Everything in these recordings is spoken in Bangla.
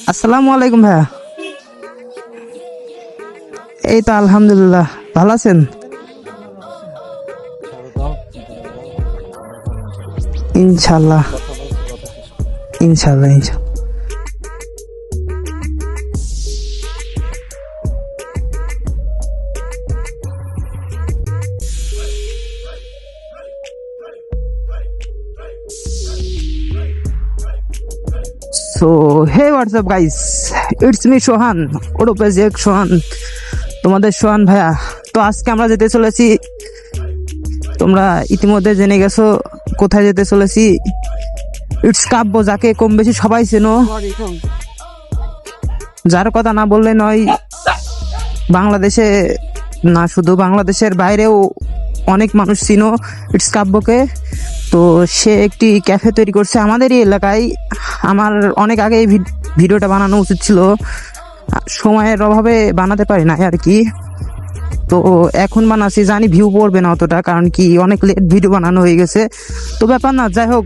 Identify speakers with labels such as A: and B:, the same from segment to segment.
A: আসসালামু আলাইকুম ভাইয়া। এই তো আলহামদুলিল্লাহ, ভালো আছেন? ইনশাল্লাহ ইনশাল্লাহ ইনশাল্লাহ। So hey WhatsApp guys, it's me Sohan, ওরপে জেক সোহান, তোমাদের সোহান ভাইয়া। তো আজকে আমরা যেতে চলেছি, তোমরা ইতিমধ্যে জেনে গেছো কোথায় যেতে চলেছি। ইটস কাব্য, যাকে কম বেশি সবাই চেনো, যার কথা না বললে নয়। বাংলাদেশে না, শুধু বাংলাদেশের বাইরেও অনেক মানুষ চিনো ইটস কাব্যকে। তো সে একটি ক্যাফে তৈরি করছে আমাদেরই এলাকায়। আমার অনেক আগে এই ভিডিওটা বানানো উচিত ছিল, সময়ের অভাবে বানাতে পারি না আর কি। তো এখন বানাচ্ছি, জানি ভিউ পড়বে না অতটা, কারণ কি অনেক লেট ভিডিও বানানো হয়ে গেছে। তো ব্যাপার না, যাই হোক,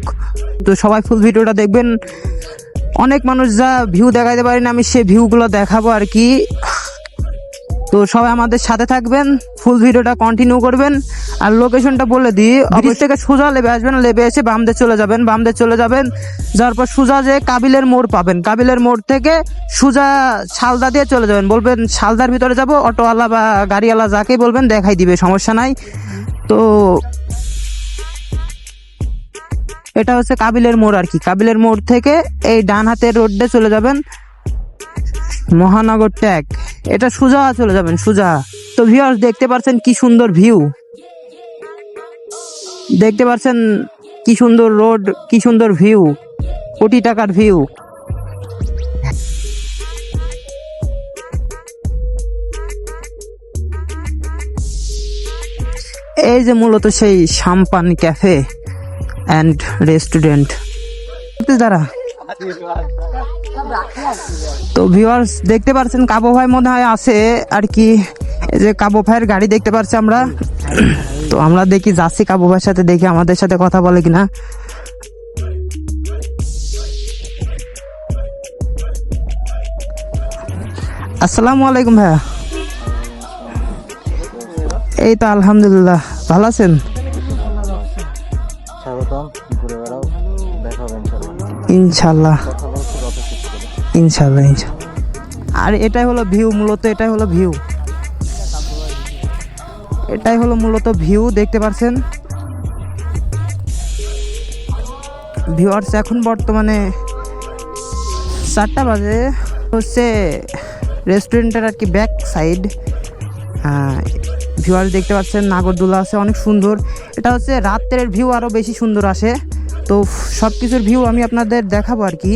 A: তো সবাই ফুল ভিডিওটা দেখবেন। অনেক মানুষ যা ভিউ দেখাইতে পারি না, আমি সে ভিউগুলো দেখাবো আর কি। তো সবাই আমাদের সাথে থাকবেন, ফুল ভিডিওটা কন্টিনিউ করবেন। আর লোকেশনটা বলে দিই, অফিস থেকে সোজা লেবে আসবেন, লেবে এসে বাম দিয়ে চলে যাবেন, বাম দিয়ে চলে যাবেন, যাওয়ার পর সোজা যে কাবিলের মোড় পাবেন, কাবিলের মোড় থেকে সোজা শালদা দিয়ে চলে যাবেন। বলবেন শালদার ভিতরে যাব, অটোওয়ালা বা গাড়িওয়ালা যাকে বলবেন দেখাই দিবে, সমস্যা নাই। তো এটা হচ্ছে কাবিলের মোড় আর কি। কাবিলের মোড় থেকে এই ডান হাতের রোড দিয়ে চলে যাবেন, মহানগর ট্যাগ, এটা সোজা চলে যাবেন, সোজা। তো ভিউয়ার্স, দেখতে পাচ্ছেন কি সুন্দর ভিউ, দেখতে পাচ্ছেন কি সুন্দর রোড, কি সুন্দর ভিউ, কোটি টাকার ভিউ। এই যে মূলত সেই সাম্পান ক্যাফে অ্যান্ড রেস্টুরেন্ট দ্বারা। তো ভিউয়ার্স, দেখতে পাচ্ছেন কাবু ভাই মনে হয় আছে আর কি। এই যে কাবু ভাইয়ের গাড়ি দেখতে পাচ্ছি আমরা। তো আমরা দেখি, যাচ্ছি কাবু ভাইয়ের সাথে, দেখি আমাদের সাথে কথা বলে কিনা। আসসালামু আলাইকুম ভাইয়া। এই তো আলহামদুলিল্লাহ, ভালো আছেন? ইনশাল্লাহ ইনশাল্লাহ ইনশাল্লাহ। আর এটাই হলো ভিউ, মূলত এটাই হলো ভিউ, এটাই হলো মূলত ভিউ, দেখতে পাচ্ছেন ভিউয়ার্স। এখন বর্তমানে 4টা বাজে, হচ্ছে রেস্টুরেন্টের আর কি ব্যাক সাইড। ভিউয়ার্স দেখতে পাচ্ছেন নাগরদোলা আছে, অনেক সুন্দর। এটা হচ্ছে রাত্রের ভিউ, আরও বেশি সুন্দর আসে। তো সব কিছুর ভিউ আমি আপনাদের দেখাবো আর কি।